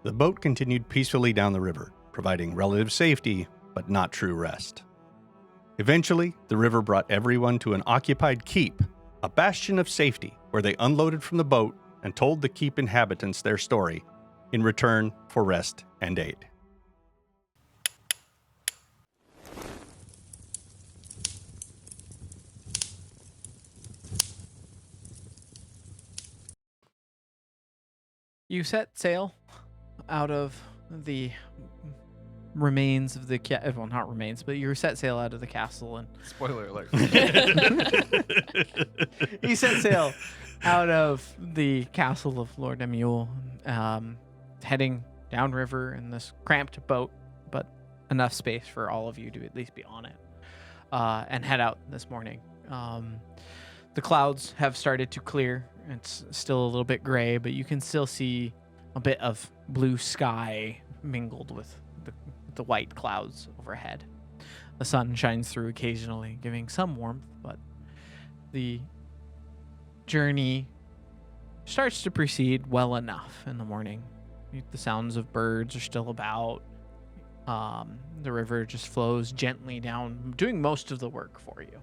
The boat continued peacefully down the river, providing relative safety, but not true rest. Eventually, the river brought everyone to an occupied keep, a bastion of safety, where they unloaded from the boat and told the keep inhabitants their story in return for rest and aid. You set sail out of the remains of the well, not remains, but you set sail out of the castle, and Spoiler alert. you set sail out of the castle of Lord Emule, heading downriver in this cramped boat, but enough space for all of you to at least be on it, and head out this morning. The clouds have started to clear. It's still a little bit gray, but you can still see a bit of blue sky mingled with the white clouds overhead. The sun shines through occasionally, giving some warmth, but the journey starts to proceed well enough in the morning. The sounds of birds are still about. The river just flows gently down, doing most of the work for you.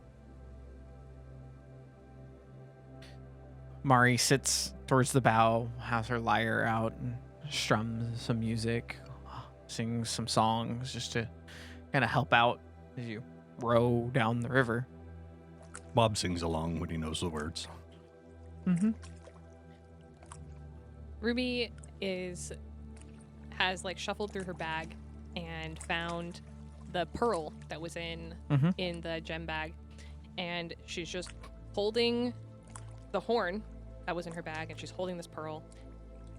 Mari sits towards the bow, has her lyre out, and strums some music, sings some songs just to kind of help out as you row down the river. Bob sings along when he knows the words. Mm-hmm. Ruby has like shuffled through her bag and found the pearl that was in the gem bag, and she's just holding the horn that was in her bag, and she's holding this pearl,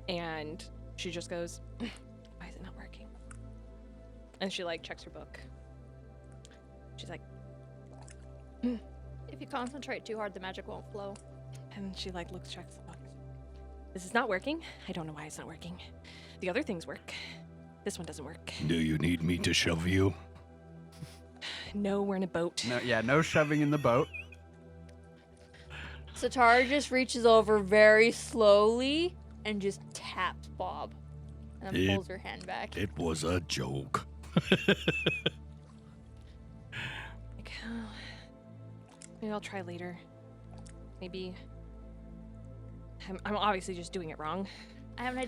and she just goes, "Why is it not working?" And she like checks her book. She's like, If you concentrate too hard, the magic won't flow. and she like checks the book. This is not working. I don't know why it's not working. The other things work. This one doesn't work. Do you need me to shove you? No, we're in a boat. No shoving in the boat. Satara just reaches over very slowly and just taps Bob and pulls her hand back. It was a joke. Like, maybe I'll try later. Maybe. I'm obviously just doing it wrong. I have an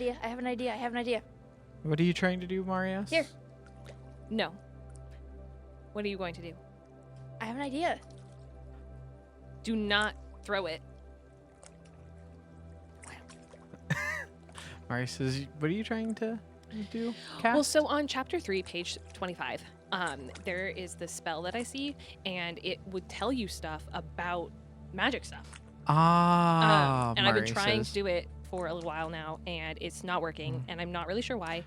idea. What are you trying to do, Marius? Here. No. What are you going to do? I have an idea. Do not throw it. Marius says, what are you trying to do, Cat? Well, so on chapter 3, page 25, there is this spell that I see, and it would tell you stuff about magic stuff. And I've been Marius trying says. to do it for a little while now, and it's not working, and I'm not really sure why.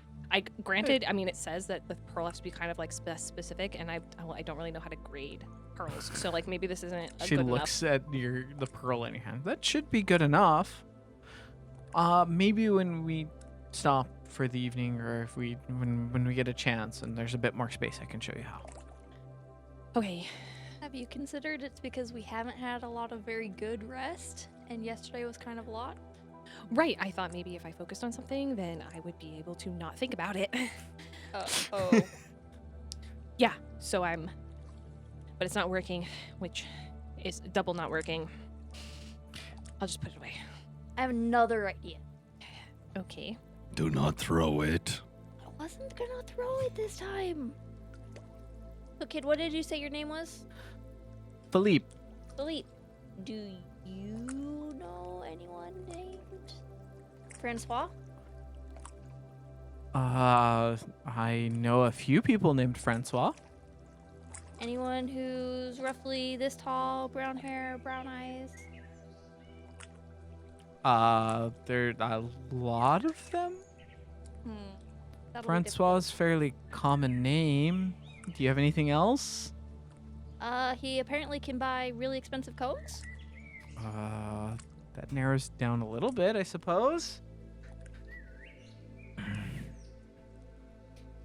Granted, I mean, it says that the pearl has to be kind of like specific, and I don't really know how to grade pearls, so like maybe this isn't She good looks enough. at the pearl in your hand. That should be good enough. Maybe when we stop for the evening, or if when we get a chance and there's a bit more space, I can show you how. Okay. Have you considered it's because we haven't had a lot of very good rest, and yesterday was kind of a lot? Right, I thought maybe if I focused on something, then I would be able to not think about it. Oh. Yeah, so but it's not working, which is double not working. I'll just put it away. I have another idea. Okay. Do not throw it. I wasn't gonna throw it this time. So, kid, what did you say your name was? Philippe. Philippe. Do you know anyone named Francois? I know a few people named Francois. Anyone who's roughly this tall, brown hair, brown eyes? There are a lot of them. That'll be Francois is fairly common name. Do you have anything else? difficult. He apparently can buy really expensive coats. That narrows down a little bit, I suppose.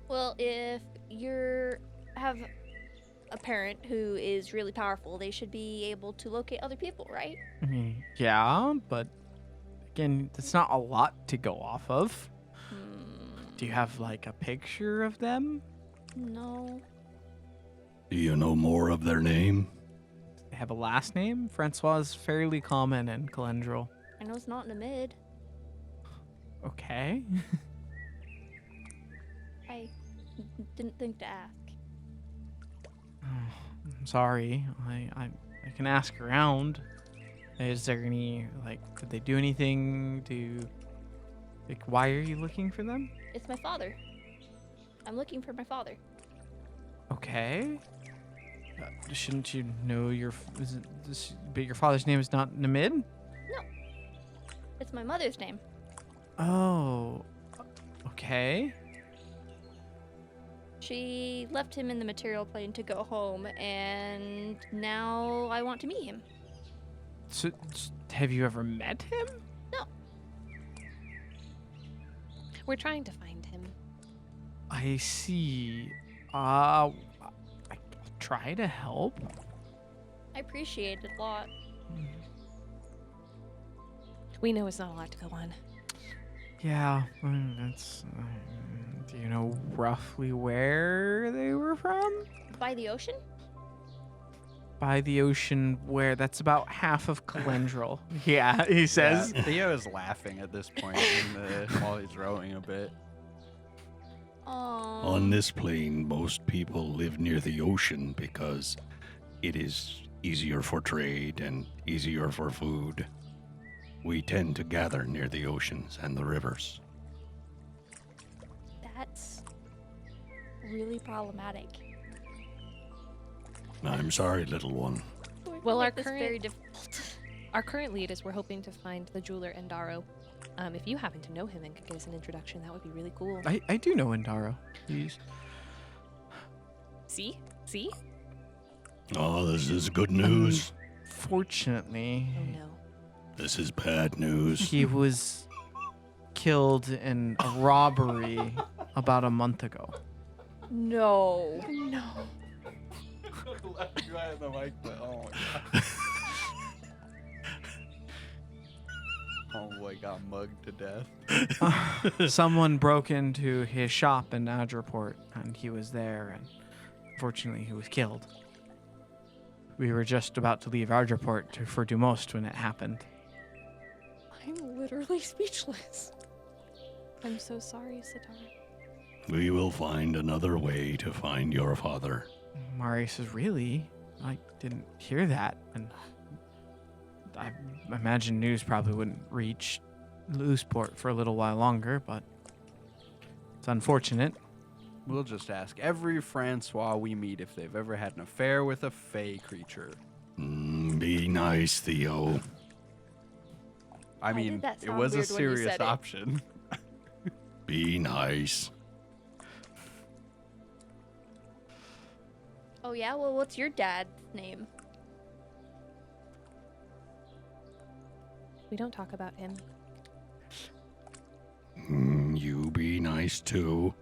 Well, if you have a parent who is really powerful, they should be able to locate other people, right? I mean, yeah, but again, it's not a lot to go off of. Do you have like a picture of them? No. Do you know more of their name? They have a last name? Francois is fairly common in Calendril. I know it's not in the mid. Okay. I didn't think to ask. I'm sorry. I can ask around. Is there any, like, did they do anything to, like, why are you looking for them? It's my father. I'm looking for my father. Okay. Shouldn't you know but your father's name is not Namid? It's my mother's name. Oh. Okay. She left him in the material plane to go home, and now I want to meet him. So, have you ever met him? We're trying to find him. I see. I'll try to help. I appreciate it a lot. We know it's not a lot to go on. Yeah, that's. Do you know roughly where they were from? By the ocean? By the ocean, where that's about half of Calendril. Yeah, he says. Yeah, Theo is laughing at this point while he's rowing a bit. On this plane, most people live near the ocean because it is easier for trade and easier for food. We tend to gather near the oceans and the rivers. That's really problematic. I'm sorry, little one. Well, our This current- very difficult. Our current lead is we're hoping to find the jeweler Endaro. If you happen to know him and could give us an introduction, that would be really cool. I do know Indaro. He's. See? See? Oh, this is good news. Fortunately, Oh no. This is bad news. he was killed in a robbery about a month ago. No. No. Left you out of the mic, but oh my god. Homeboy got mugged to death. Someone broke into his shop in Adreport, and he was there, and fortunately, he was killed. We were just about to leave Adreport for Dumost when it happened. I'm literally speechless. I'm so sorry, Sitar. We will find another way to find your father. Mari says, really? I didn't hear that. And I imagine news probably wouldn't reach Looseport for a little while longer, but it's unfortunate. We'll just ask every Francois we meet if they've ever had an affair with a fey creature. Be nice, Theo. I Why mean, did that it sound was a weird when you serious said it? option. Be nice. Oh yeah? Well, what's your dad's name? We don't talk about him. You be nice too.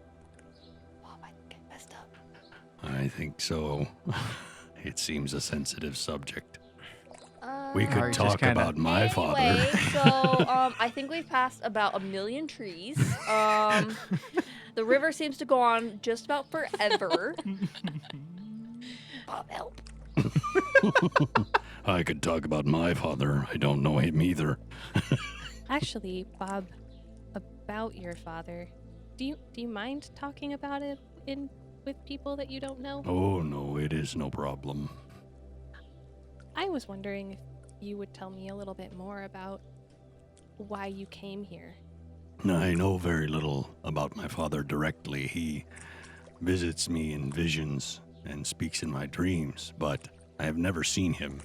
Oh, I think I messed up. I think so. It seems a sensitive subject. We could Or just talk kinda- about my father. Anyway, so I think we've passed about 1,000,000 trees. The river seems to go on just about forever. Bob, help. I could talk about my father. I don't know him either. Actually, Bob, about your father, do you mind talking about it with people that you don't know? Oh, no, it is no problem. I was wondering if you would tell me a little bit more about why you came here. I know very little about my father directly. He visits me in visions and speaks in my dreams, but I have never seen him.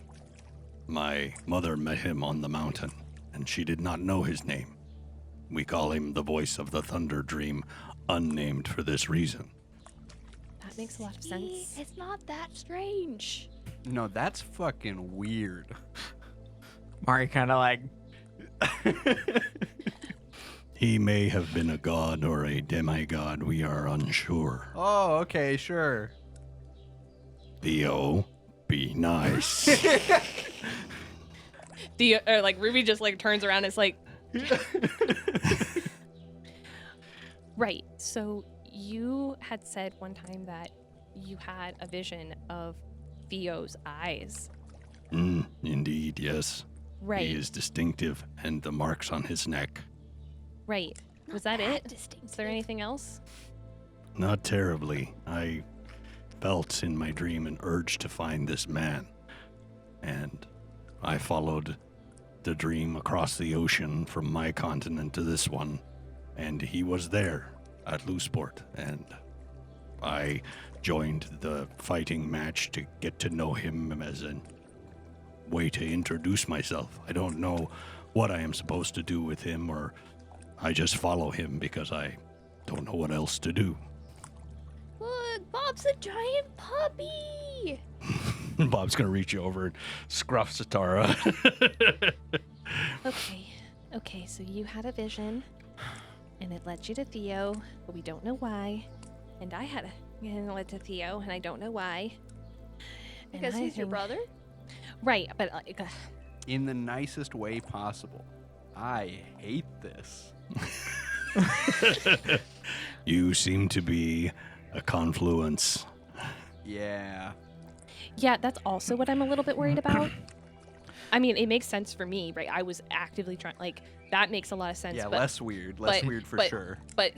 My mother met him on the mountain, and she did not know his name. We call him the voice of the thunder dream, unnamed for this reason. That makes a lot of See, sense. it's not that strange. No, that's fucking weird. Mari kind of like, He may have been a god or a demigod, we are unsure. Oh, okay, sure. Theo, be nice. Ruby just like turns around and is like, Right. So you had said one time that you had a vision of Theo's eyes. Indeed, yes. Right. He is distinctive, and the marks on his neck. Right. Was that it? Is there anything else? Not terribly. I felt in my dream an urge to find this man, and I followed the dream across the ocean from my continent to this one, and he was there at Looseport, and I joined the fighting match to get to know him as a way to introduce myself. I don't know what I am supposed to do with him, or I just follow him because I don't know what else to do. Look, Bob's a giant puppy. Bob's gonna reach over and scruff Satara. Okay, so you had a vision, and it led you to Theo, but we don't know why. And I had and it led to Theo, and I don't know why. And Because he's your brother? Right, but In the nicest way possible. I hate this. You seem to be a confluence. Yeah. yeah, that's also what I'm a little bit worried about. I mean, it makes sense for me, right? I was actively trying, like, that makes a lot of sense. Yeah, but, less weird. Less weird for sure. But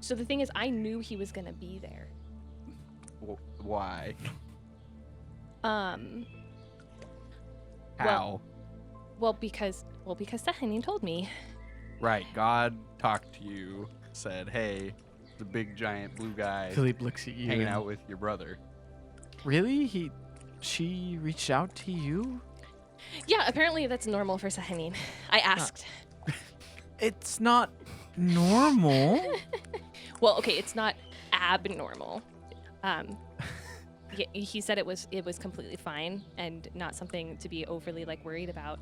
so the thing is, I knew he was gonna be there. Why? Well, How? because Sahanin told me. Right. God talked to you, said, hey, the big giant blue guy Philippe looks at you. hanging and- out with your brother. Really? She reached out to you? Yeah, apparently that's normal for Sahanin. I asked. It's not normal. Well, okay, it's not abnormal. He said it was completely fine and not something to be overly like worried about.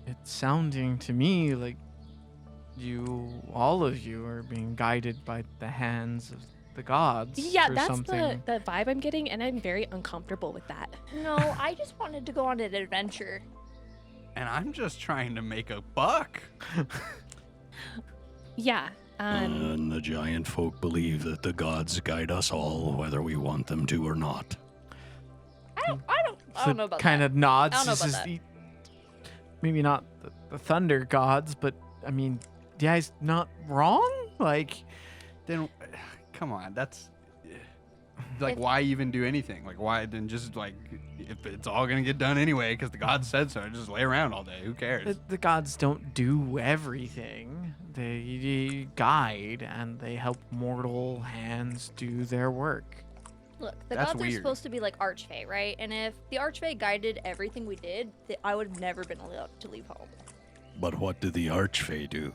It's sounding to me like all of you are being guided by the hands of the gods. Yeah, for that's something. the vibe I'm getting, and I'm very uncomfortable with that. No, I just wanted to go on an adventure. And I'm just trying to make a buck. Yeah. And the giant folk believe that the gods guide us all, whether we want them to or not. I don't know about kind that. of nods. I don't know He about says, that. Maybe not the thunder gods, but I mean, the guy's not wrong. Like, Then, come on, that's like, If- why even do anything? Like, why then just like, if it's all gonna get done anyway, because the gods said so, just lay around all day. Who cares? the gods don't do everything. They guide and they help mortal hands do their work. Look, the That's gods are weird. supposed to be like Archfey, right? And if the Archfey guided everything we did, I would have never been allowed to leave home. But what do the Archfey do?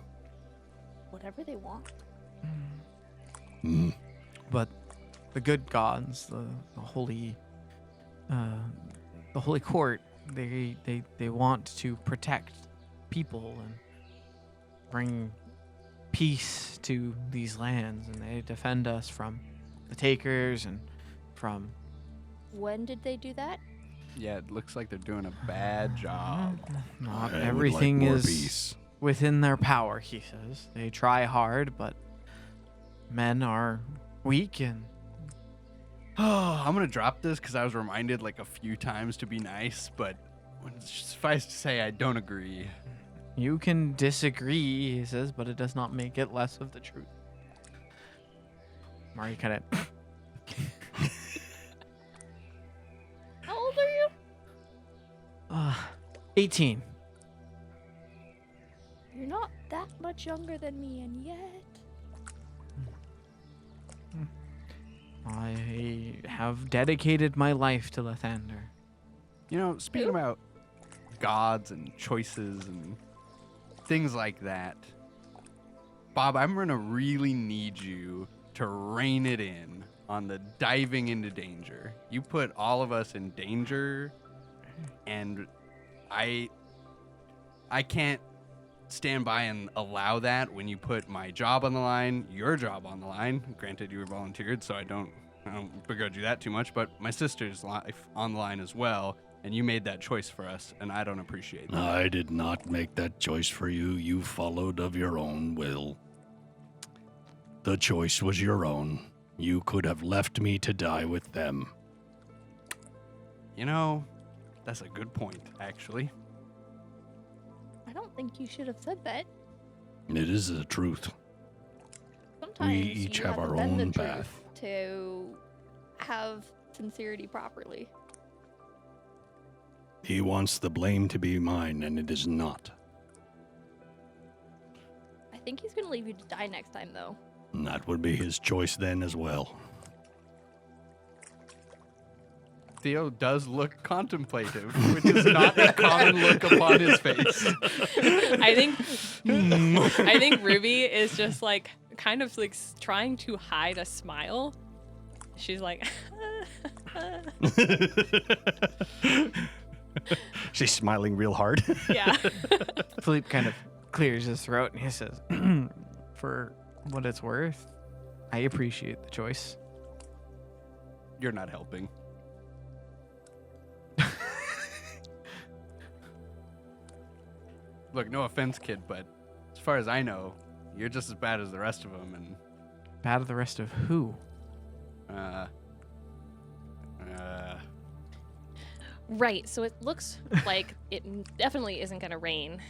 Whatever they want. Hmm. But the good gods, the holy court, they want to protect people and bring peace to these lands, and they defend us from the takers and from When did they do that? Yeah, it looks like they're doing a bad job. not I would everything like more is peace. within their power, he says. They try hard, but men are weak and Oh, I'm gonna drop this because I was reminded like a few times to be nice, but suffice to say, I don't agree. you can disagree, he says, but it does not make it less of the truth. Mari kind of How old are you? 18. You're not that much younger than me, and yet. I have dedicated my life to Lathander. You know, speaking about gods and choices and things like that, Bob, I'm gonna really need you to rein it in on the diving into danger. You put all of us in danger, and I can't stand by and allow that when you put my job on the line, your job on the line. Granted, you were volunteered, so I don't begrudge you that too much, but my sister's life on the line as well. And you made that choice for us, and I don't appreciate that. I did not make that choice for you. You followed of your own will. The choice was your own. You could have left me to die with them. You know, that's a good point, actually. I don't think you should have said that. It is the truth. Sometimes We each you have to our bend the own truth path. to have sincerity properly. He wants the blame to be mine, and it is not. I think he's gonna leave you to die next time, though. And that would be his choice then as well. Theo does look contemplative, which is not a common look upon his face. I think Ruby is just like kind of like trying to hide a smile. She's like, She's smiling real hard. yeah. Philippe kind of clears his throat and he says, for what it's worth, I appreciate the choice. You're not helping. Look, no offense, kid, but as far as I know, you're just as bad as the rest of them, and Bad of the rest of who? Right. So it looks like it definitely isn't going to rain.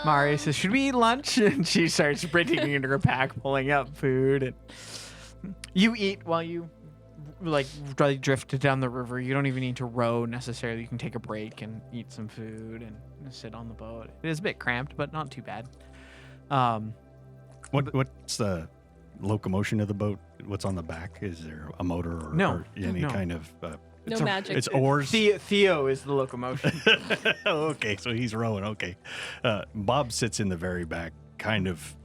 Mari says, should we eat lunch? And she starts sprinting into her pack, pulling up food. And you eat while you like drift down the river. You don't even need to row necessarily. You can take a break and eat some food and sit on the boat. It is a bit cramped, but not too bad. What's the locomotion of the boat? What's on the back? Is there a motor or, No, or any no. kind of... No magic. It's oars? Theo is the locomotion. Oh, okay, so he's rowing. Okay. Bob sits in the very back, kind of...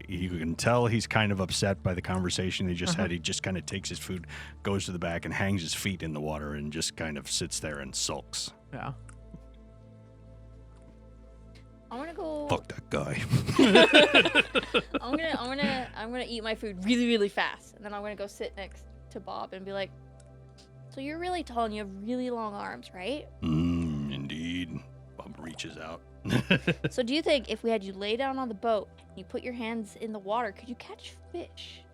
you can tell he's kind of upset by the conversation they just had. He just kind of takes his food, goes to the back, and hangs his feet in the water and just kind of sits there and sulks. Yeah. I want to go. Fuck that guy. I'm gonna eat my food really, really fast, and then I'm gonna go sit next to Bob and be like, "So you're really tall and you have really long arms, right? Indeed. Bob reaches out. So do you think if we had you lay down on the boat and you put your hands in the water, could you catch fish?"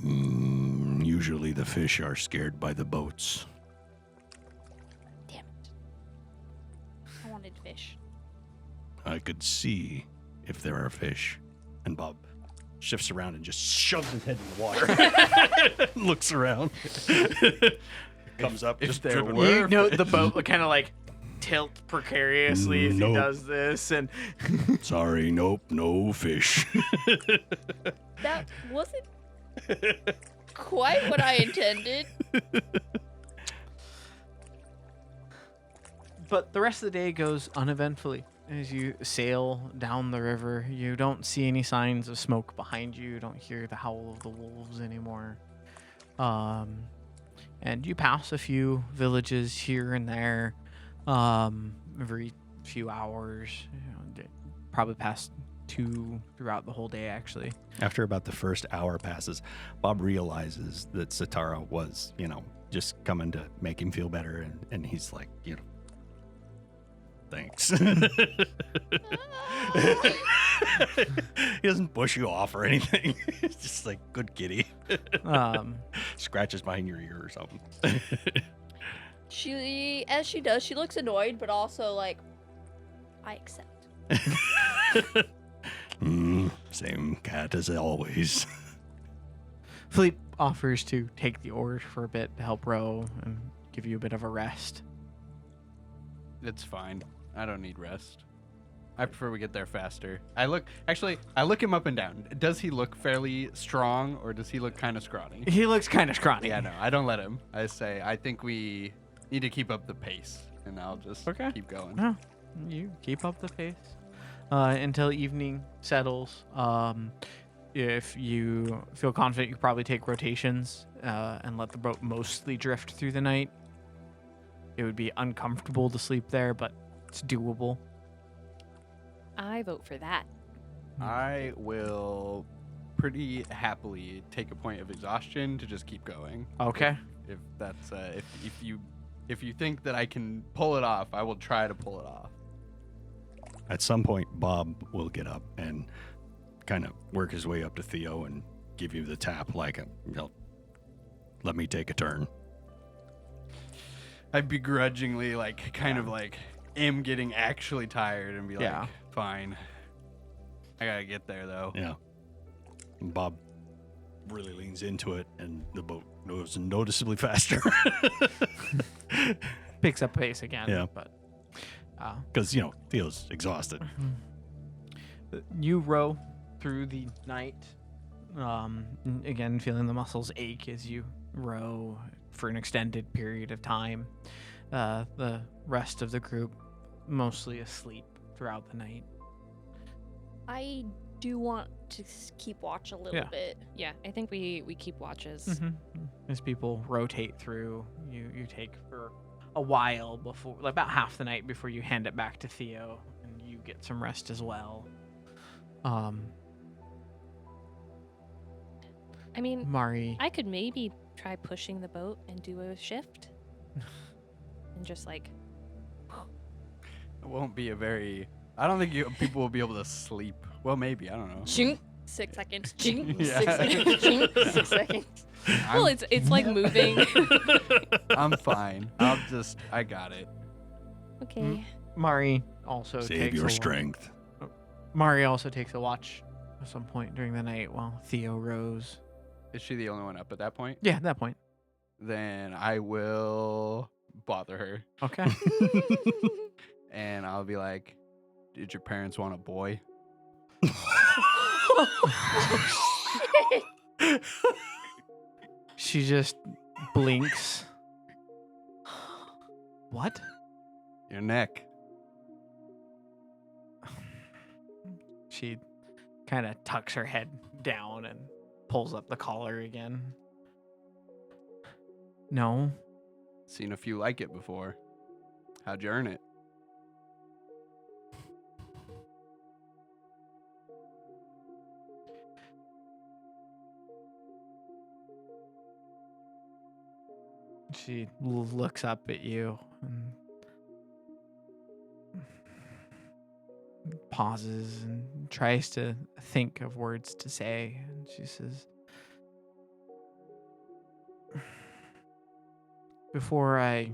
Usually the fish are scared by the boats. Damn it! I wanted fish. I could see if there are fish. And Bob shifts around and just shoves his head in the water. Looks around. Comes up. If just there dripping were- You know, the boat kind of like tilt precariously as he Nope. does this. And Sorry, nope, no fish. That wasn't quite what I intended. But the rest of the day goes uneventfully. As you sail down the river, you don't see any signs of smoke behind you. You don't hear the howl of the wolves anymore. And you pass a few villages here and there every few hours. Probably pass 2 throughout the whole day, actually. After about the first hour passes, Bob realizes that Satara was, just coming to make him feel better. And he's like, thanks. He doesn't push you off or anything. It's just like, good kitty. Scratches behind your ear or something. As she does, she looks annoyed, but also like, I accept. Same cat as always. Philippe offers to take the oars for a bit to help row and give you a bit of a rest. It's fine. I don't need rest. I prefer we get there faster. I look him up and down. Does he look fairly strong or does he look kind of scrawny? He looks kind of scrawny. Yeah, no, I don't let him. I say, I think we need to keep up the pace, and I'll just Okay. keep going. No, you keep up the pace until evening settles. If you feel confident, you could probably take rotations and let the boat mostly drift through the night. It would be uncomfortable to sleep there, but it's doable. I vote for that. I will pretty happily take a point of exhaustion to just keep going. Okay. If that's if you think that I can pull it off, I will try to pull it off. At some point, Bob will get up and kind of work his way up to Theo and give you the tap, like, let me take a turn. I begrudgingly, like, kind of like, am getting actually tired and be like, Yeah. fine. I gotta get there, though. Yeah. And Bob really leans into it, and the boat goes noticeably faster. Picks up pace again. Yeah. But Because, Theo's exhausted. you row through the night. Again, feeling the muscles ache as you row for an extended period of time. The rest of the group mostly asleep throughout the night. I do want to keep watch a little Yeah. bit. Yeah, I think we keep watches. Mm-hmm. As people rotate through, you take for a while before, like about half the night before you hand it back to Theo, and you get some rest as well. I mean, Mari, I could maybe try pushing the boat and do a shift. And just like, It won't be a very... I don't think people will be able to sleep. Well, maybe. I don't know. Chink, 6 seconds. Chink, Yeah. 6 seconds. Chink, 6 seconds. well, it's like moving. I'm fine. I got it. Okay. Mari also Save takes your a strength. Mari also takes a watch at some point during the night while Theo rows. Is she the only one up at that point? Yeah, at that point. Then I will bother her. Okay. And I'll be like, did your parents want a boy? She just blinks. What? Your neck. She kind of tucks her head down and pulls up the collar again. No. Seen a few like it before. How'd you earn it? She looks up at you and pauses and tries to think of words to say. And she says, before I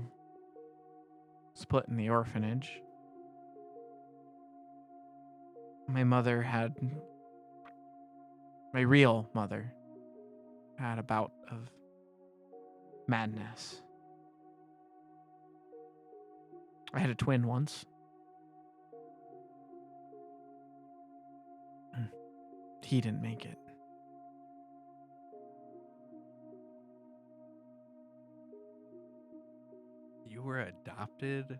was put in the orphanage, my real mother had a bout of madness. I had a twin once. He didn't make it. You were adopted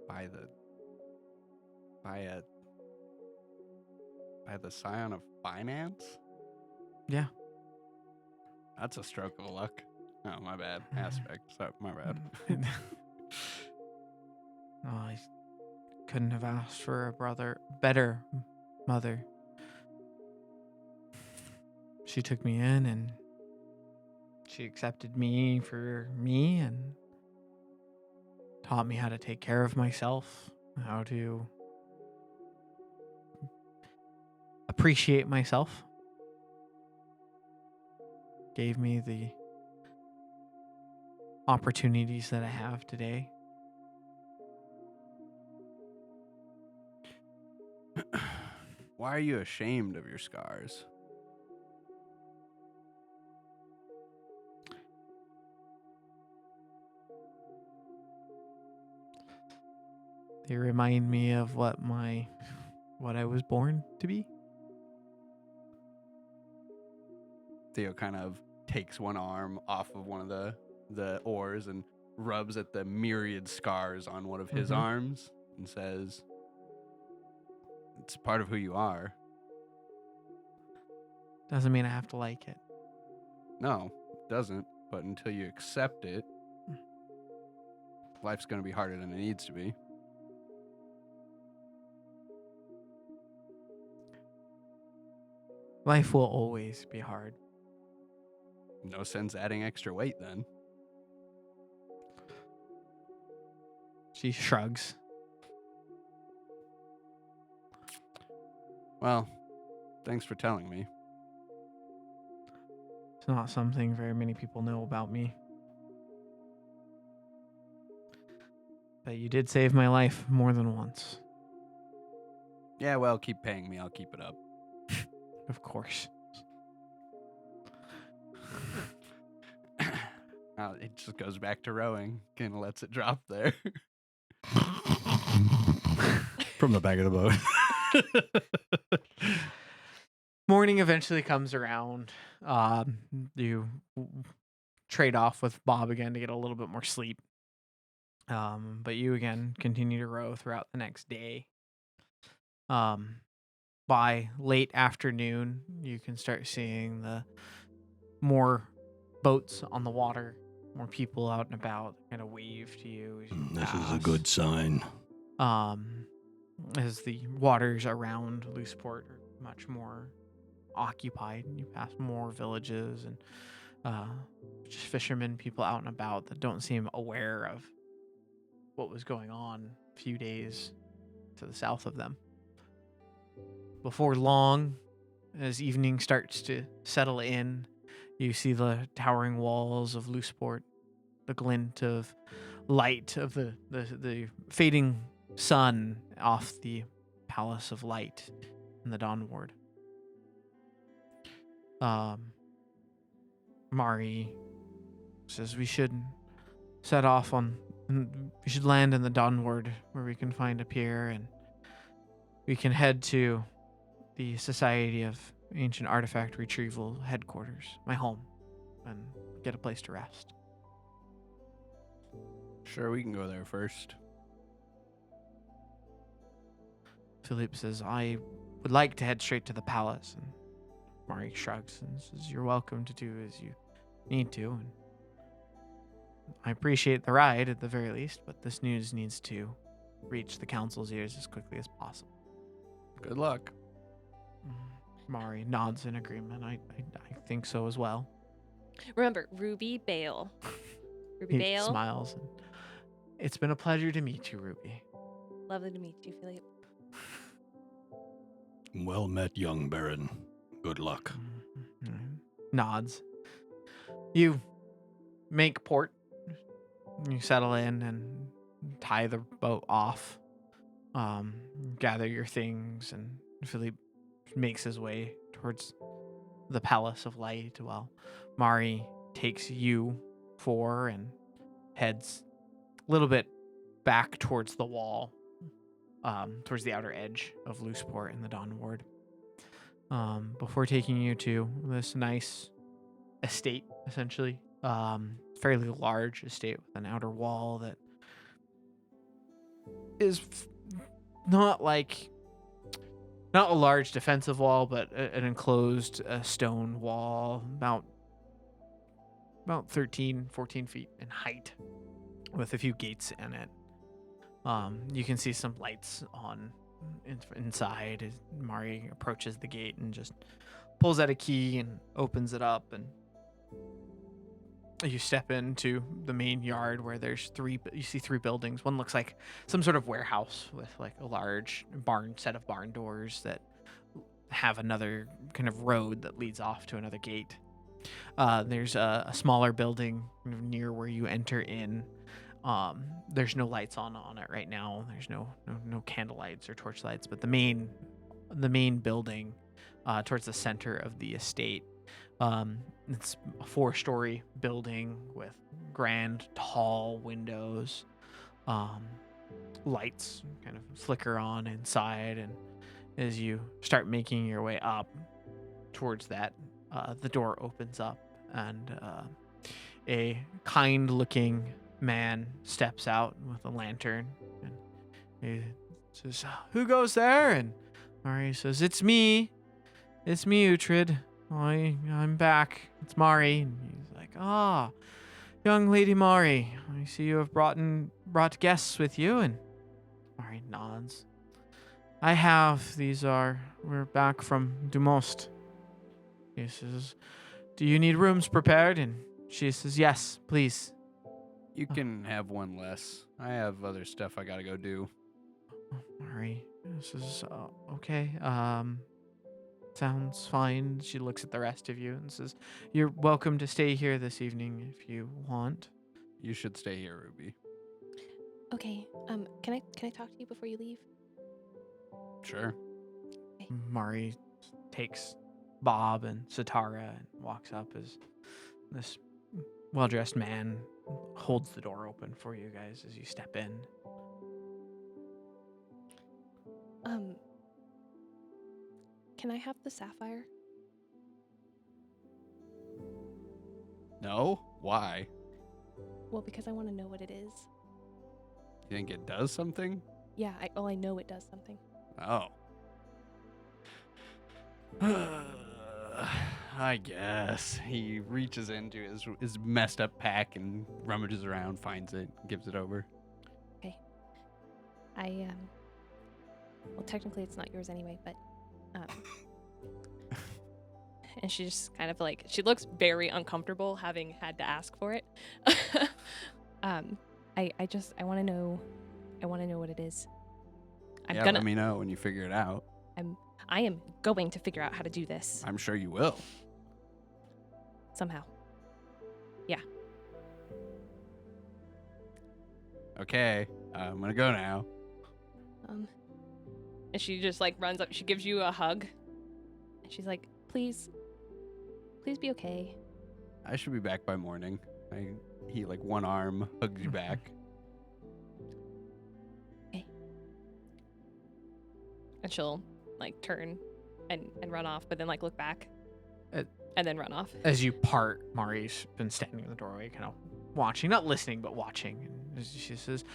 by the scion of finance? Yeah. That's a stroke of luck. Oh, my bad. Aspect. Sorry, my bad. Oh, I couldn't have asked for a better mother. She took me in and she accepted me for me and taught me how to take care of myself, how to appreciate myself. Gave me the opportunities that I have today. Why are you ashamed of your scars? They remind me of what I was born to be. Theo kind of takes one arm off of one of the oars and rubs at the myriad scars on one of his Mhm. arms and says, it's part of who you are. Doesn't mean I have to like it. No, it doesn't. But until you accept it, life's going to be harder than it needs to be. Life will always be hard. No sense adding extra weight then. She shrugs. Well, thanks for telling me. It's not something very many people know about me. But you did save my life more than once. Yeah, well, keep paying me. I'll keep it up. Of course. It just goes back to rowing. Kind of lets it drop there. From the back of the boat. Morning eventually comes around. You trade off with Bob again to get a little bit more sleep. But you again continue to row throughout the next day. By late afternoon, you can start seeing the more boats on the water, more people out and about, kind of wave to you. As you This is a pass. good sign. As the waters around Looseport are much more occupied, you pass more villages and just fishermen, people out and about that don't seem aware of what was going on a few days to the south of them. Before long, as evening starts to settle in, you see the towering walls of Looseport, the glint of light of the fading sun off the Palace of Light in the Dawn Ward. Mari says we should set off we should land in the Dawn Ward where we can find a pier and we can head to the Society of Ancient Artifact Retrieval headquarters, my home, and get a place to rest. Sure, we can go there first. Philippe says, I would like to head straight to the palace. And Mari shrugs and says, you're welcome to do as you need to. And I appreciate the ride at the very least, but this news needs to reach the council's ears as quickly as possible. Good luck. Mari nods in agreement. I think so as well. Remember, Ruby Bale. Ruby He Bale. smiles. And, it's been a pleasure to meet you, Ruby. Lovely to meet you, Philippe. Well met, young Baron. Good luck. Nods. You make port. You settle in and tie the boat off. Gather your things, and Philippe makes his way towards the Palace of Light while Mari takes you four and heads a little bit back towards the wall, towards the outer edge of Looseport in the Dawn Ward. Before taking you to this nice estate, essentially, fairly large estate with an outer wall that is not a large defensive wall, but an enclosed stone wall about 13, 14 feet in height with a few gates in it. You can see some lights on inside as Mari approaches the gate and just pulls out a key and opens it up, and you step into the main yard where you see three buildings. One looks like some sort of warehouse with like a large set of barn doors that have another kind of road that leads off to another gate. There's a smaller building near where you enter in. There's no lights on it right now. There's no candle lights or torch lights, but the main building towards the center of the estate, it's a 4-story building with grand tall windows. Lights kind of flicker on inside, and as you start making your way up towards that, the door opens up and a kind-looking man steps out with a lantern, and he says, "Who goes there?" And Mari says, "It's me, Uhtred. I'm back. It's Mari." And he's like, young Lady Mari, I see you have brought guests with you." And Mari nods. "I have. We're back from Dumost. He says, do you need rooms prepared? And she says, yes, please. You can have one less. I have other stuff I gotta go do. Mari says, okay, sounds fine. She looks at the rest of you and says, you're welcome to stay here this evening if you want. You should stay here, Ruby. Okay. Can I talk to you before you leave? Sure. Mari takes Bob and Satara and walks up as this well-dressed man holds the door open for you guys as you step in. Can I have the sapphire? No? Why? Well, because I want to know what it is. You think it does something? Yeah, I know it does something. Oh. I guess. He reaches into his messed up pack and rummages around, finds it, gives it over. Well, technically it's not yours anyway, but and she just kind of like, she looks very uncomfortable having had to ask for it. I want to know what it is. Let me know when you figure it out. I am going to figure out how to do this I'm sure you will. somehow. Yeah. Okay, I'm gonna go now. And she just like runs up. She gives you a hug. And she's like, please be okay. I should be back by morning. He like one arm hugs you back. Okay. And she'll like turn and run off, but then like look back and then run off. As you part, Mari's been standing in the doorway, kind of watching, not listening, but watching. And she says,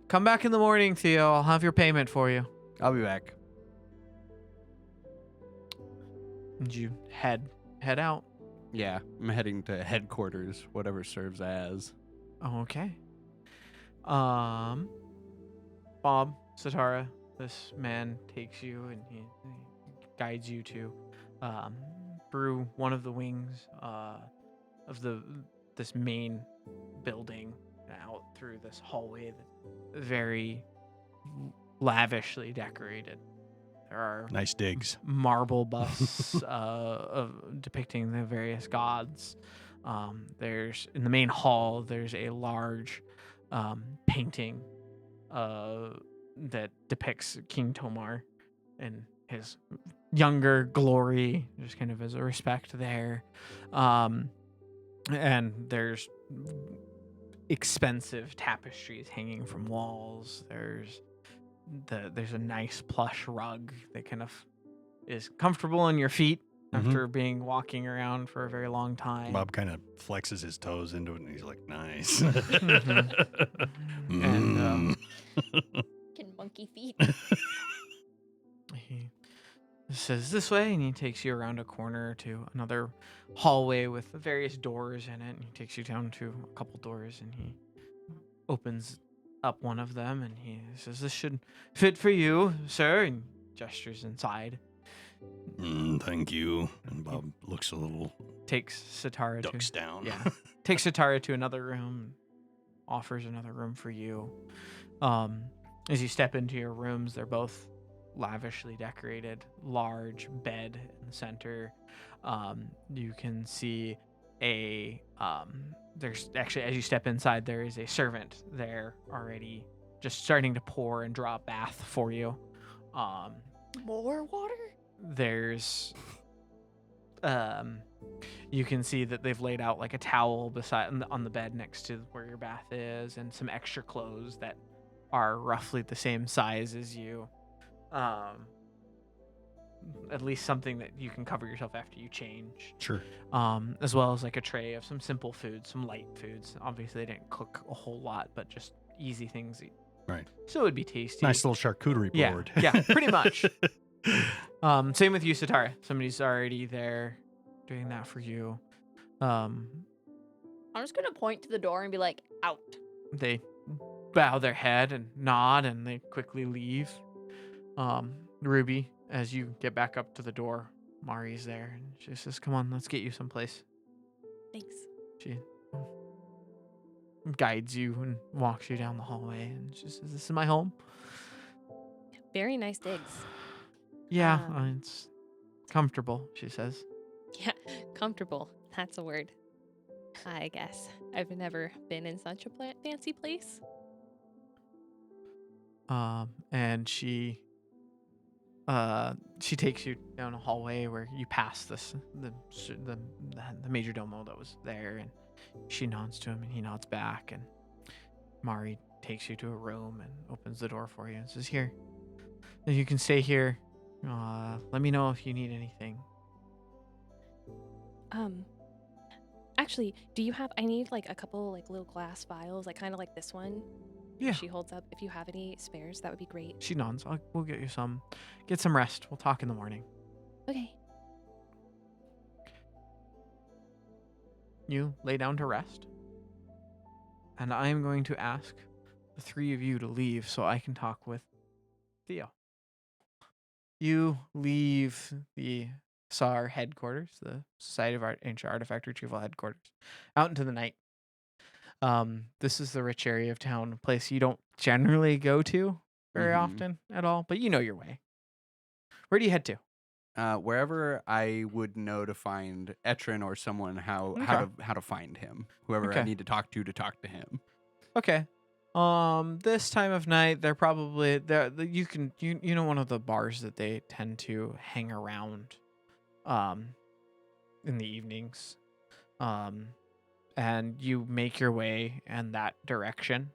come back in the morning, Theo. I'll have your payment for you. I'll be back. And you head out. Yeah, I'm heading to headquarters, whatever serves as. Okay. Bob, Satara, this man takes you and he guides you to through one of the wings of this main building, out through this hallway that's very lavishly decorated. There are Nice digs. marble busts depicting the various gods. There's in the main hall. There's a large painting that depicts King Tomar in his younger glory, just kind of as a respect there. And there's expensive tapestries hanging from walls. There's a nice plush rug that kind of is comfortable on your feet after being walking around for a very long time. Bob kind of flexes his toes into it, and he's like, nice. And Can monkey feet. he says this way, and he takes you around a corner to another hallway with various doors in it. And he takes you down to a couple doors, and he opens up one of them, and he says, this should fit for you, sir, and gestures inside. Thank you. And Bob looks a little, Takes Satara ducks to down. yeah, takes Satara to another room, offers another room for you. As you step into your rooms, they're both lavishly decorated, large bed in the center. You can see there's actually, as you step inside, there is a servant there already just starting to pour and draw a bath for you. More water? There's you can see that they've laid out like a towel beside on the bed next to where your bath is, and some extra clothes that are roughly the same size as you. At least something that you can cover yourself after you change. Sure. As well as like a tray of some simple foods, some light foods. Obviously, they didn't cook a whole lot, but just easy things. Right. So it would be tasty. Nice little charcuterie board. Yeah, pretty much. Same with you, Satara. Somebody's already there doing that for you. I'm just gonna point to the door and be like, out. They bow their head and nod, and they quickly leave. Ruby, as you get back up to the door, Mari's there, and she says, "Come on, let's get you someplace." Thanks. She guides you and walks you down the hallway, and she says, "This is my home." Very nice digs. Yeah, Um, it's comfortable, she says. Yeah, comfortable. That's a word. I guess. I've never been in such a fancy place. And she takes you down a hallway where you pass the major domo that was there, and she nods to him and he nods back, and Mari takes you to a room and opens the door for you and says, "Here, you can stay here. Let me know if you need anything." Actually, do you have, I need like a couple like little glass vials, like kind of like this one. Yeah. She holds up. If you have any spares, that would be great. She nods. We'll get you some. Get some rest. We'll talk in the morning. Okay. You lay down to rest. And I'm going to ask the three of you to leave so I can talk with Theo. You leave the SAR headquarters, the Society of Ancient Artifact Retrieval headquarters, out into the night. This is the rich area of town, a place you don't generally go to very often at all, but you know your way. Where do you head to? Wherever I would know to find Etrin or someone how to find him. Whoever I need to talk to him. Okay. This time of night, they're probably there. You know one of the bars that they tend to hang around, in the evenings, and you make your way in that direction,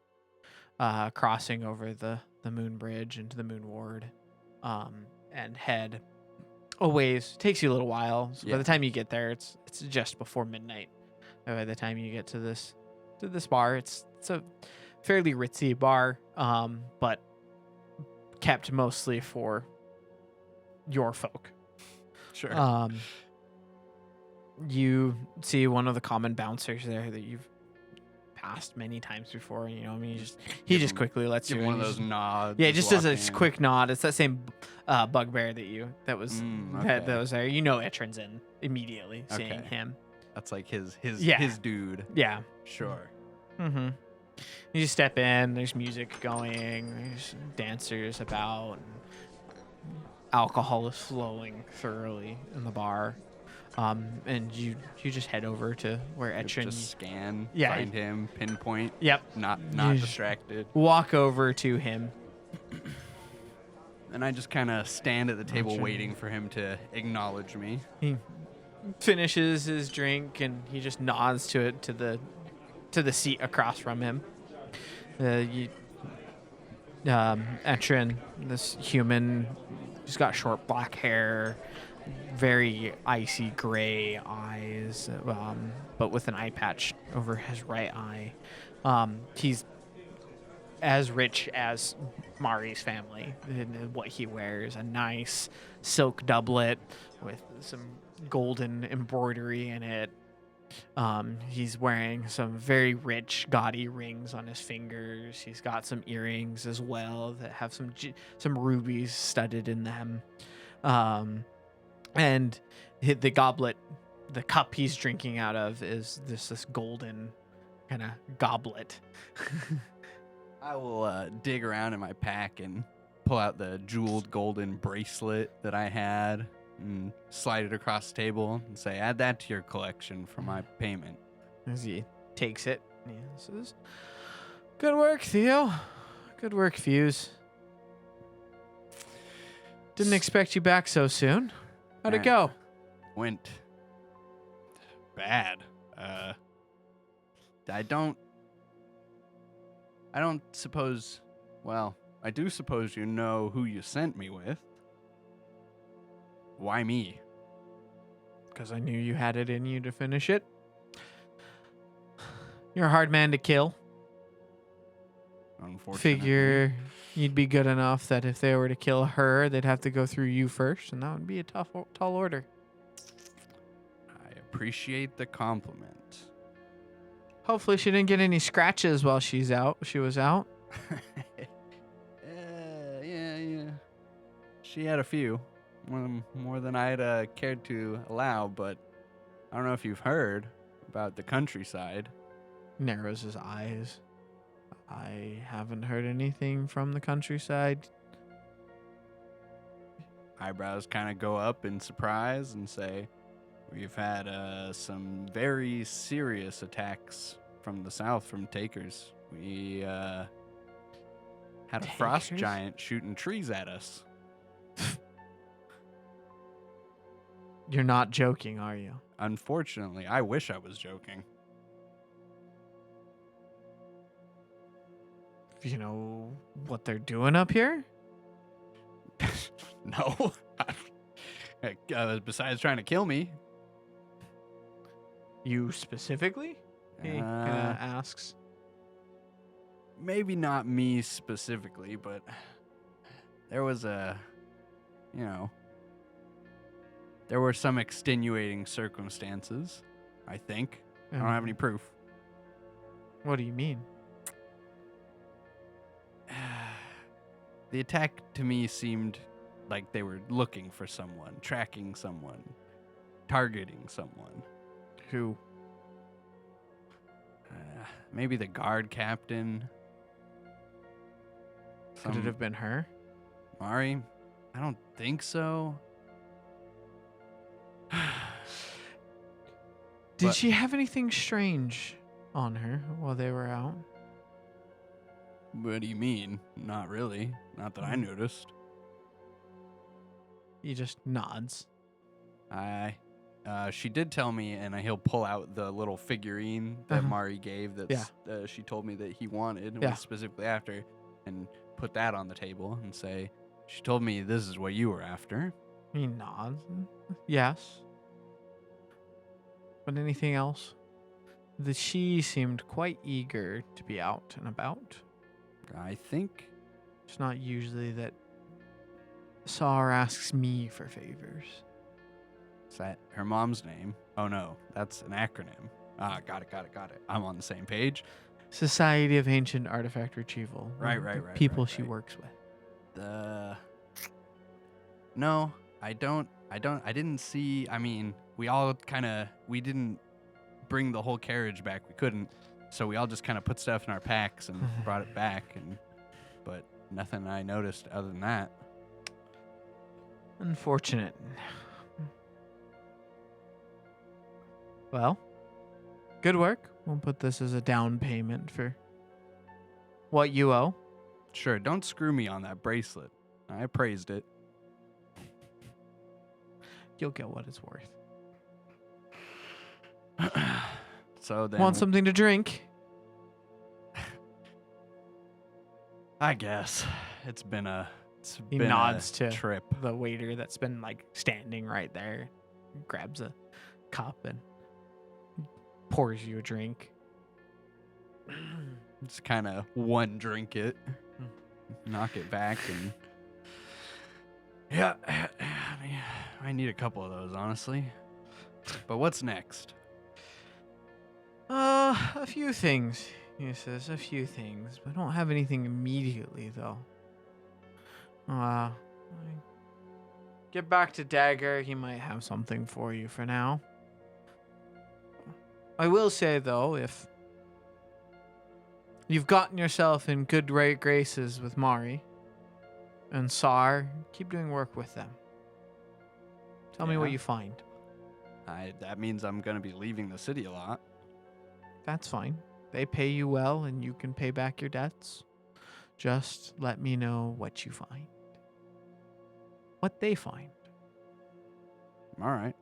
crossing over the Moon Bridge into the Moon Ward, and head a ways. Takes you a little while. So by the time you get there, it's just before midnight. And by the time you get to this bar, it's a fairly ritzy bar, but kept mostly for your folk. Sure. You see one of the common bouncers there that you've passed many times before. You know, I mean, he just quickly lets you Give one in. of those nods. Yeah, just as a walk in. quick nod. It's that same bugbear that was okay. that was there. You know, Etrin's in immediately seeing him. That's like his dude. Yeah. Sure. Mm-hmm. You just step in. There's music going. There's dancers about. And alcohol is flowing thoroughly in the bar. And you just head over to where Etrin. Just scan. Yeah. Find him. Pinpoint. Yep. Not You distracted. Walk over to him. And I just kind of stand at the table waiting for him to acknowledge me. He finishes his drink and he just nods to the seat across from him. Etrin, this human, he's got short black hair, very icy gray eyes, but with an eye patch over his right eye. He's as rich as Mari's family in what he wears, a nice silk doublet with some golden embroidery in it. He's wearing some very rich, gaudy rings on his fingers. He's got some earrings as well that have some rubies studded in them. And the goblet, the cup he's drinking out of is this golden kind of goblet. I will dig around in my pack and pull out the jeweled golden bracelet that I had and slide it across the table and say, add that to your collection for my payment. As he takes it, he says, "Good work, Theo. Good work, Fuse. Didn't expect you back so soon. How'd it go?" Went bad. I don't suppose, well, I do suppose you know who you sent me with. Why me? Because I knew you had it in you to finish it. You're a hard man to kill. Unfortunately. Figure you'd be good enough that if they were to kill her, they'd have to go through you first, and that would be a tall order. I appreciate the compliment. Hopefully she didn't get any scratches while she was out. Yeah. She had a few. more than I'd cared to allow, but I don't know if you've heard about the countryside. Narrows his eyes. I haven't heard anything from the countryside. Eyebrows kind of go up in surprise and say, we've had some very serious attacks from the south from takers. We had a frost Takers? giant shooting trees at us. You're not joking, are you? Unfortunately, I wish I was joking. You know what they're doing up here? No. Besides trying to kill me. You specifically? He kind of asks. Maybe not me specifically, but there was there were some extenuating circumstances, I think. I don't have any proof. What do you mean? The attack to me seemed like they were looking for someone, tracking someone, targeting someone. Who? Maybe the guard captain. Could it have been her? Mari? I don't think so. Did But- she have anything strange on her while they were out? What do you mean? Not really. Not that I noticed. He just nods. She did tell me, and he'll pull out the little figurine that Uh-huh. Mari gave that she told me that he wanted, and Yeah. was specifically after, and put that on the table and say, she told me this is what you were after. He nods. Yes. But anything else? She seemed quite eager to be out and about. I think It's not usually that Sar asks me for favors. is that her mom's name. Oh no, that's an acronym. Ah, got it. I'm on the same page. Society of Ancient Artifact Retrieval. Right, the People right, she right. works with. No, I didn't see. I mean, we didn't bring the whole carriage back. We couldn't. So we all just kind of put stuff in our packs and brought it back, but nothing I noticed other than that. Unfortunate. Well, good work. We'll put this as a down payment for what you owe. Sure, don't screw me on that bracelet. I praised it. You'll get what it's worth. So then, Want something to drink? I guess it's been a He been nods a to trip. the waiter that's been like standing right there, grabs a cup and pours you a drink. Just kind of one drink it, knock it back, and yeah, I need a couple of those, honestly. But what's next? A few things. He says, a few things, but I don't have anything immediately, though. Get back to Dagger. He might have something for you for now. I will say, though, if you've gotten yourself in good graces with Mari and Sar, keep doing work with them. Tell me what Yeah. you find. That means I'm gonna be leaving the city a lot. That's fine. They pay you well and you can pay back your debts. Just let me know what you find. What they find. All right.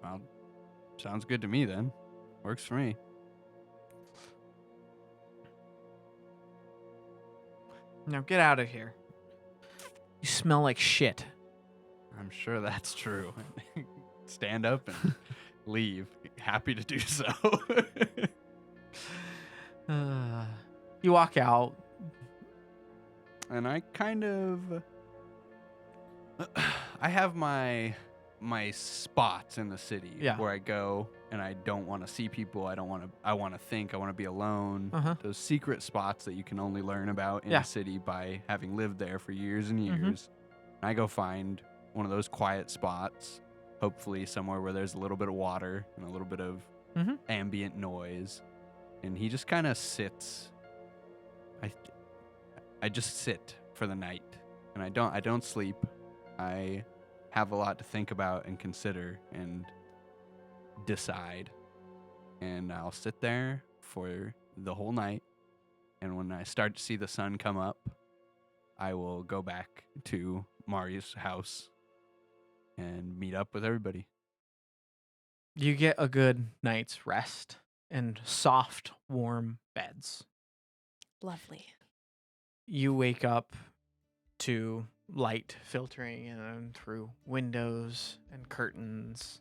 Well, sounds good to me then. Works for me. Now get out of here. You smell like shit. I'm sure that's true. Stand up and leave. Happy to do so. You walk out. And I kind of I have my spots in the city Yeah. where I go and I don't want to see people. I want to think. I want to be alone. Uh-huh. Those secret spots that you can only learn about in Yeah. a city by having lived there for years and Mhm. years. I go find one of those quiet spots, hopefully somewhere where there's a little bit of water and a little bit of ambient noise. And he just kind of sits. I just sit for the night, and I don't sleep. I have a lot to think about and consider and decide. And I'll sit there for the whole night. And when I start to see the sun come up, I will go back to Mari's house and meet up with everybody. You get a good night's rest and soft, warm beds. Lovely. You wake up to light filtering in through windows and curtains.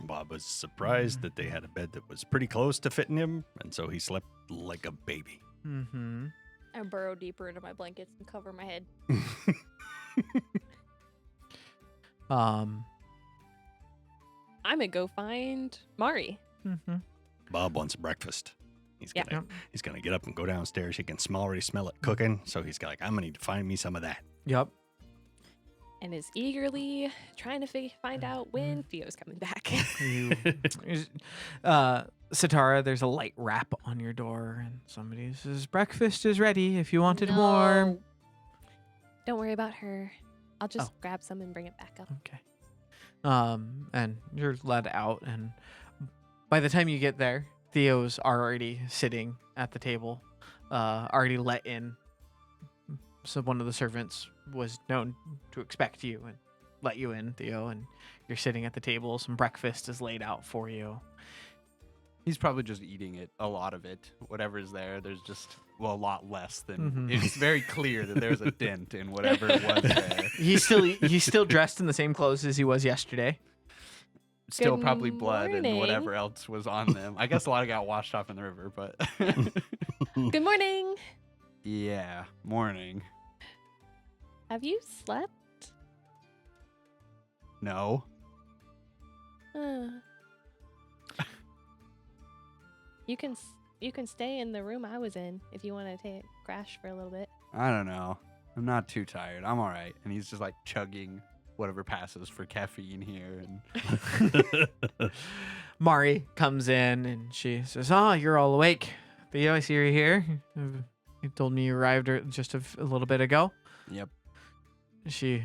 Bob was surprised that they had a bed that was pretty close to fitting him, and so he slept like a baby. Mm-hmm. I burrow deeper into my blankets and cover my head. Um. I'm gonna go find Mari. Mm-hmm. Bob wants breakfast. He's Yeah. gonna get up and go downstairs. He can already smell it cooking, so he's like, I'm gonna need to find me some of that. Yep. And is eagerly trying to find out when Theo's coming back. Satara, there's a light rap on your door, and somebody says, "Breakfast is ready if you want it warm." Don't worry about her. I'll just grab some and bring it back up. Okay. And you're led out, and by the time you get there, Theo's already sitting at the table, already let in. So one of the servants was known to expect you and let you in, Theo, and you're sitting at the table. Some breakfast is laid out for you. He's probably just eating it, a lot of it. Whatever's there, there's just, a lot less than... It's very clear that there's a dent in whatever it was there. He's still dressed in the same clothes as he was yesterday. Still Good probably blood and morning. whatever else was on them. I guess a lot of got washed off in the river, but... Good morning. Yeah, morning. Have you slept? No. You can stay in the room I was in if you want to crash for a little bit. I don't know. I'm not too tired. I'm all right. And he's just like chugging whatever passes for caffeine here. And Mari comes in and she says, "Oh, you're all awake. Theo, I see you're here. You told me you arrived just a little bit ago." Yep. She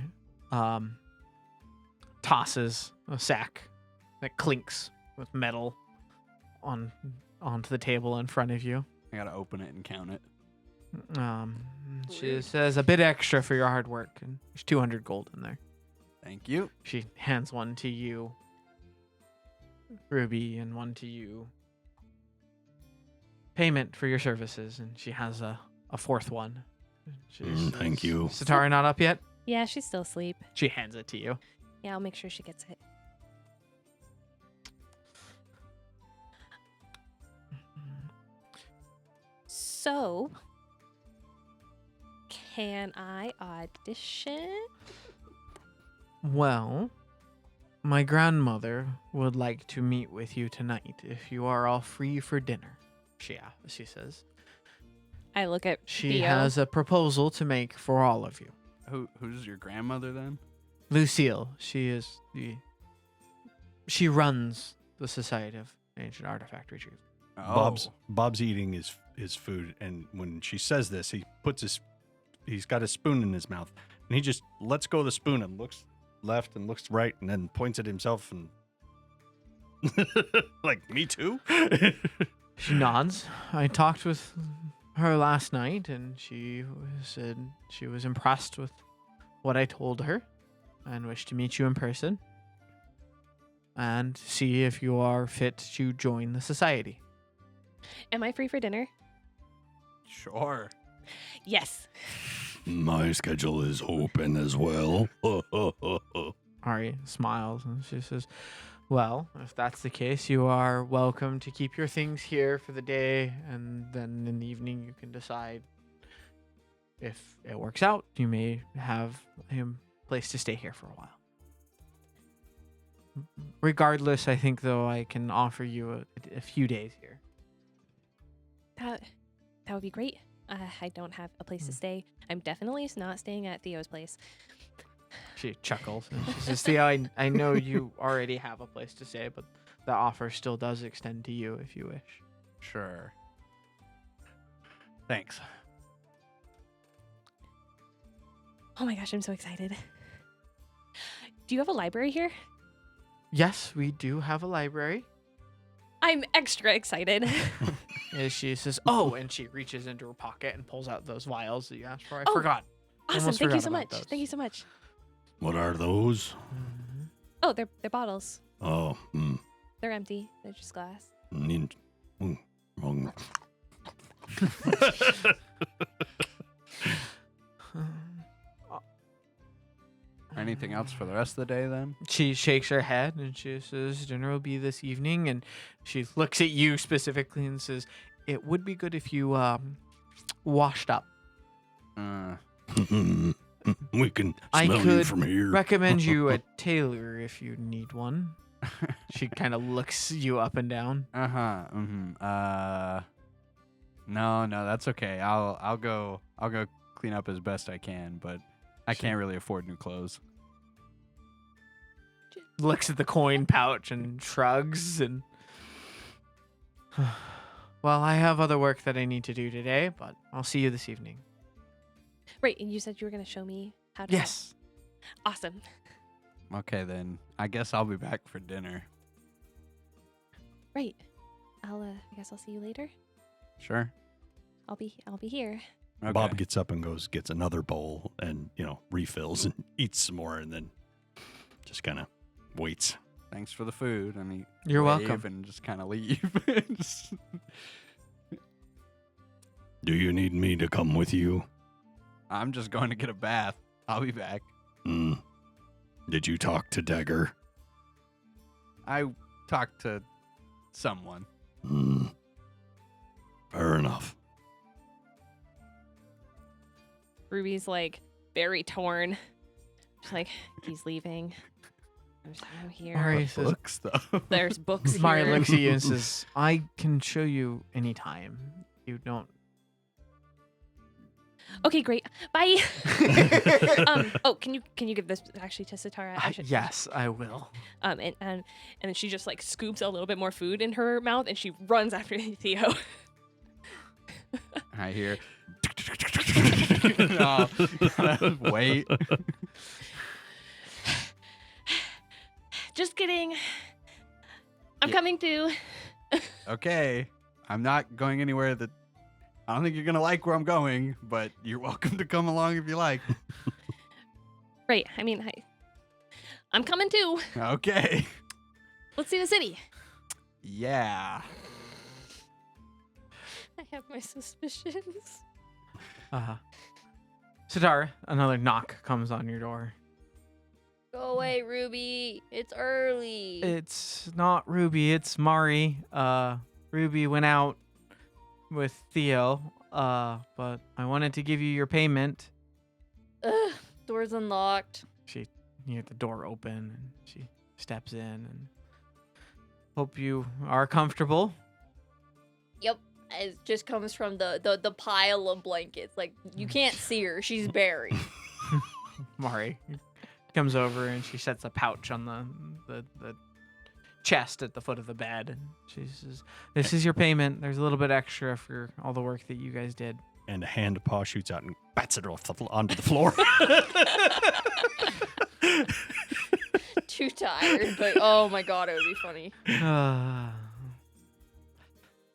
tosses a sack that clinks with metal onto the table in front of you. I gotta open it and count it. She says, "A bit extra for your hard work." And there's 200 gold in there. Thank you. She hands one to you, Ruby, and one to you. Payment for your services. And she has a fourth one. Thank you. Satara not up yet? Yeah, she's still asleep. She hands it to you. Yeah, I'll make sure she gets it. So, can I audition? Well, my grandmother would like to meet with you tonight if you are all free for dinner. She says. I look at She Theo. has a proposal to make for all of you. Who's your grandmother then? Lucille, she runs the Society of Ancient Artifact Retrievers. Oh. Bob's eating his food, and when she says this, he's got a spoon in his mouth, and he just lets go of the spoon and looks left and looks right, and then points at himself and like, me too. She nods. I talked with her last night, and she said she was impressed with what I told her and wished to meet you in person and see if you are fit to join the society. Am I free for dinner? Sure. Yes. My schedule is open as well. Ari smiles and she says, "Well, if that's the case, you are welcome to keep your things here for the day, and then in the evening you can decide if it works out. You may have a place to stay here for a while." Regardless, I think though I can offer you a few days here. That would be great. I don't have a place to stay. I'm definitely not staying at Theo's place. She chuckles and she says, Theo, I know you already have a place to stay, but the offer still does extend to you if you wish. Sure. Thanks. Oh my gosh, I'm so excited. Do you have a library here? Yes, we do have a library. I'm extra excited. And she says, oh, and she reaches into her pocket and pulls out those vials that you asked for. I Oh, forgot. Awesome. Almost Thank you forgot so about much. those. Thank you so much. What are those? Oh, they're bottles. Oh, They're empty. They're just glass. Wrong. Anything else for the rest of the day then? She shakes her head and she says, dinner will be this evening. And she looks at you specifically and says, it would be good if you washed up. We can I smell you could from here. Recommend you a tailor if you need one. She kind of looks you up and down. No, that's okay. I'll go clean up as best I can, but I can't really afford new clothes. Looks at the coin pouch and shrugs and well, I have other work that I need to do today, but I'll see you this evening. Right, and you said you were going to show me how to... Yes. Awesome. Okay, then. I guess I'll be back for dinner. Right. I guess I'll see you later. Sure. I'll be here. Okay. Bob gets up and gets another bowl and, refills and eats some more and then just kind of waits. Thanks for the food. I mean, You're wave welcome. And just kind of leave. Do you need me to come with you? I'm just going to get a bath. I'll be back. Did you talk to Dagger? I talked to someone. Fair enough. Ruby's like very torn. She's like, he's leaving. I'm here. Mari says, Books, though. There's books here. Mari looks at you and says, I can show you anytime. You don't. Okay, great. Bye. Can you give this actually to Satara? Yes, I will. And then she just like scoops a little bit more food in her mouth and she runs after Theo. I hear. Wait. Just kidding. I'm coming too. Okay. I'm not going anywhere that I don't think you're going to like where I'm going, but you're welcome to come along if you like. Right. I mean, I'm coming too. Okay. Let's see the city. Yeah. I have my suspicions. Satara, another knock comes on your door. Go away, Ruby. It's early. It's not Ruby, it's Mari. Ruby went out with Theo, but I wanted to give you your payment. Ugh, door's unlocked. You hear the door open and she steps in and hope you are comfortable. Yep. It just comes from the pile of blankets. Like, you can't see her. She's buried. Mari comes over and she sets a pouch on the chest at the foot of the bed, and she says, "This is your payment. There's a little bit extra for all the work that you guys did." And a hand paw shoots out and bats it onto the floor. Too tired, but oh my god, it would be funny.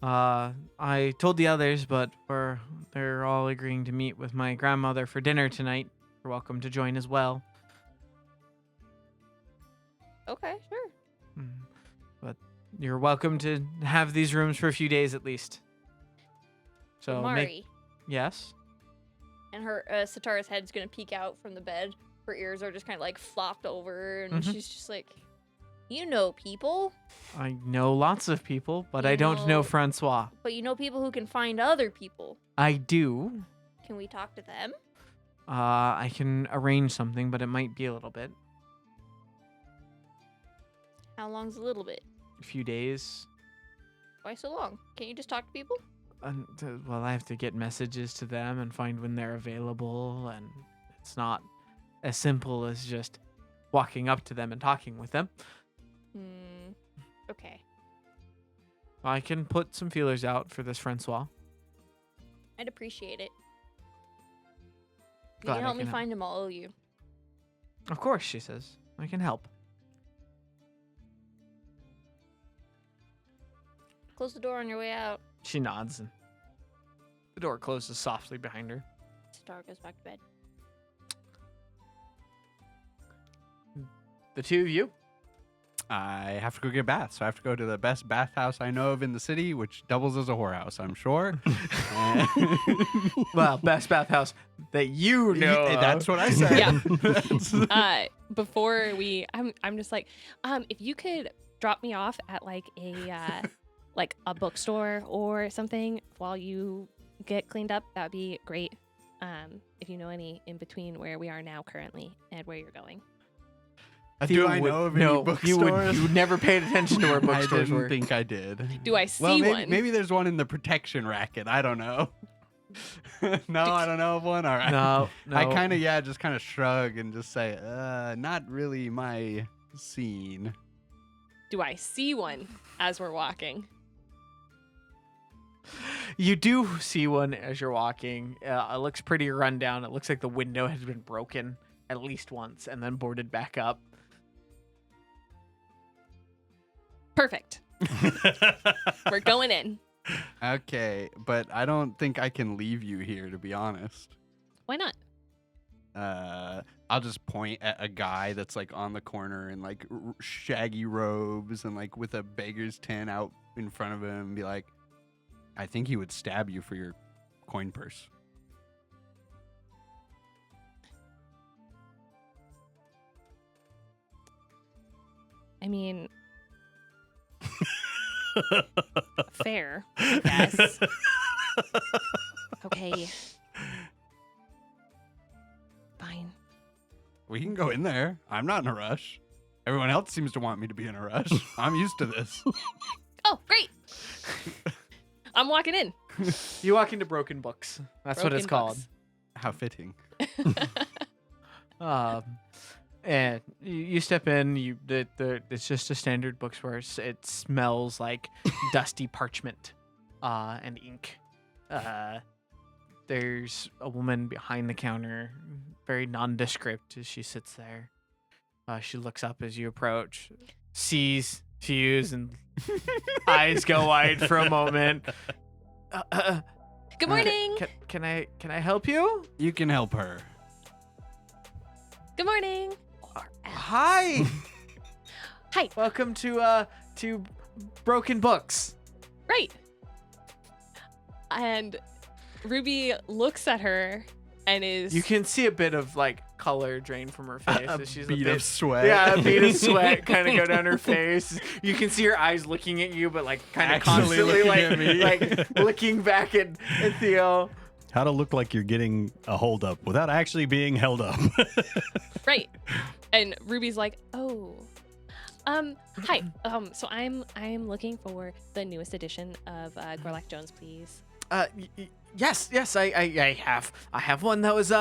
I told the others, but they're all agreeing to meet with my grandmother for dinner tonight. You're welcome to join as well. Okay, sure. But you're welcome to have these rooms for a few days at least. So Mari. Yes. And her Satara's head's gonna peek out from the bed. Her ears are just kind of like flopped over, and she's just like, "You know people, I know lots of people, but You I don't know know- Francois. but you know people who can find other people. I do. Can we talk to them?" I can arrange something, but it might be a little bit. How long's a little bit? A few days. Why so long? Can't you just talk to people? Well, I have to get messages to them and find when they're available, and it's not as simple as just walking up to them and talking with them. Okay. I can put some feelers out for this Francois. I'd appreciate it. You Glad can I help me can find him, I'll owe you. Of course, she says. I can help. Close the door on your way out. She nods, and the door closes softly behind her. Star goes back to bed. The two of you? I have to go get a bath, so I have to go to the best bathhouse I know of in the city, which doubles as a whorehouse, I'm sure. Well, best bathhouse that you know. That's what I said. Yeah. Before I'm just like, if you could drop me off at like a bookstore or something while you get cleaned up, that'd be great. If you know any in between where we are now currently and where you're going. Do I know of any bookstores? You never paid attention to where I bookstores didn't were. think I did. Do I see Well, one? maybe there's one in the protection racket. I don't know. No, I don't know of one. All right. No. I just kind of shrug and just say, not really my scene. Do I see one as we're walking? You do see one as you're walking. It looks pretty run down. It looks like the window has been broken at least once and then boarded back up. Perfect. We're going in. Okay, but I don't think I can leave you here, to be honest. Why not? I'll just point at a guy that's like on the corner in like shaggy robes and like with a beggar's tin out in front of him and be like, I think he would stab you for your coin purse. I mean, fair, I guess. Okay. Fine. We can go in there. I'm not in a rush. Everyone else seems to want me to be in a rush. I'm used to this. Oh, great. I'm walking in. You walk into Broken Books. That's what it's Broken called. Books. How fitting. And you step in. It's just a standard bookstore. It smells like dusty parchment and ink. There's a woman behind the counter, very nondescript as she sits there. She looks up as you approach, sees you, and eyes go wide for a moment. Good morning. Can I help you? You can help her. Good morning. Hi. Hi. Welcome to Broken Books. Right. And Ruby looks at her and is... You can see a bit of like color drain from her face. A as she's bead a bit, of sweat. Yeah, a bead of sweat kind of go down her face. You can see her eyes looking at you, but like kind of Actually constantly looking at me. like looking back at Theo. How to look like you're getting a hold up without actually being held up. Right. And Ruby's like, oh. Hi. So I'm looking for the newest edition of Gorlak Jones, please. Yes, I have one that was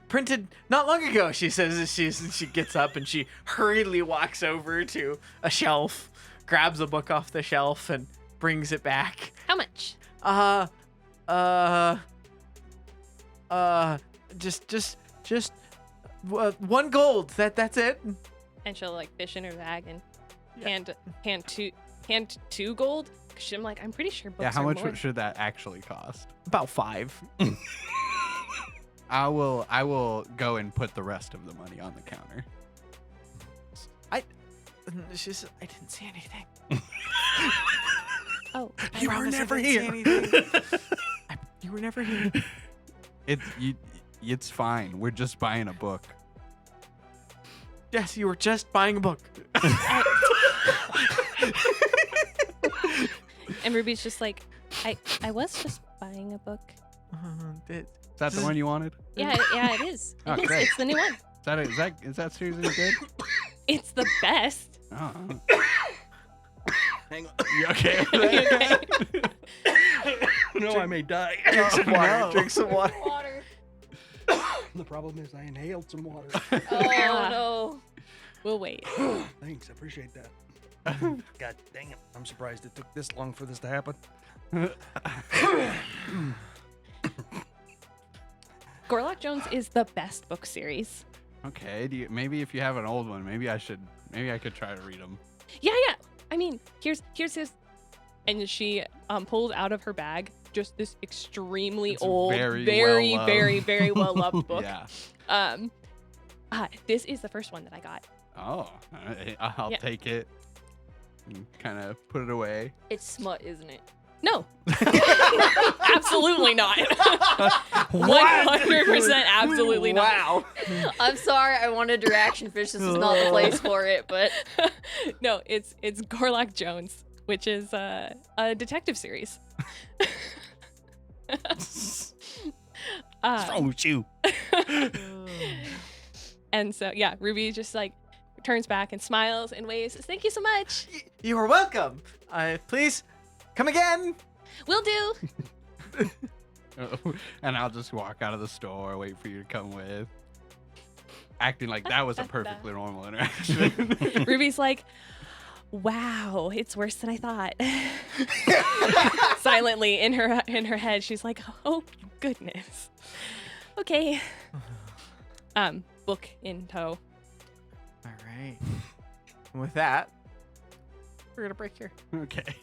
printed not long ago. She says as she gets up and she hurriedly walks over to a shelf, grabs a book off the shelf and brings it back. How much? Just 1 gold. That's it. And she'll like fish in her bag and hand two gold. 'Cause I'm like, I'm pretty sure books Yeah, how are much more. should that actually cost? About 5. I will go and put the rest of the money on the counter. She said, I didn't see anything. Oh, You were never here. You were never here. It's fine. We're just buying a book. Yes, you were just buying a book. and Ruby's just like, I was just buying a book. Is that the one you wanted? Yeah, it is. Oh, It is. great. It's the new one. Is that seriously good? It's the best. Oh. Hang on. You okay? Okay. No, I may die. Drink some water. no. Drink some water. Water. The problem is I inhaled some water. Oh no. We'll wait. Thanks, I appreciate that. God dang it. I'm surprised it took this long for this to happen. Gorlock Jones is the best book series. Okay. Maybe if you have an old one, maybe I could try to read them. Yeah. I mean, here's his, and she pulled out of her bag just this extremely It's old, very very, well-loved. very, very well loved book. Yeah. This is the first one that I got. Oh, I'll Yeah. take it and kind of put it away. It's smut, isn't it? No, absolutely not. 100% absolutely not. Wow. I'm sorry. I wanted to reaction fish. This is not the place for it, but No, it's Gorlock Jones, which is a detective series. What's wrong with you? And so, yeah, Ruby just like turns back and smiles and waves, says, "Thank you so much. You are welcome. Please come again. Will do." And I'll just walk out of the store, wait for you to come with. Acting like that was a perfectly normal interaction. Ruby's like, "Wow, it's worse than I thought." Silently in her head, she's like, "Oh goodness. Okay." Book in tow. All right. And with that, we're gonna break here. Okay.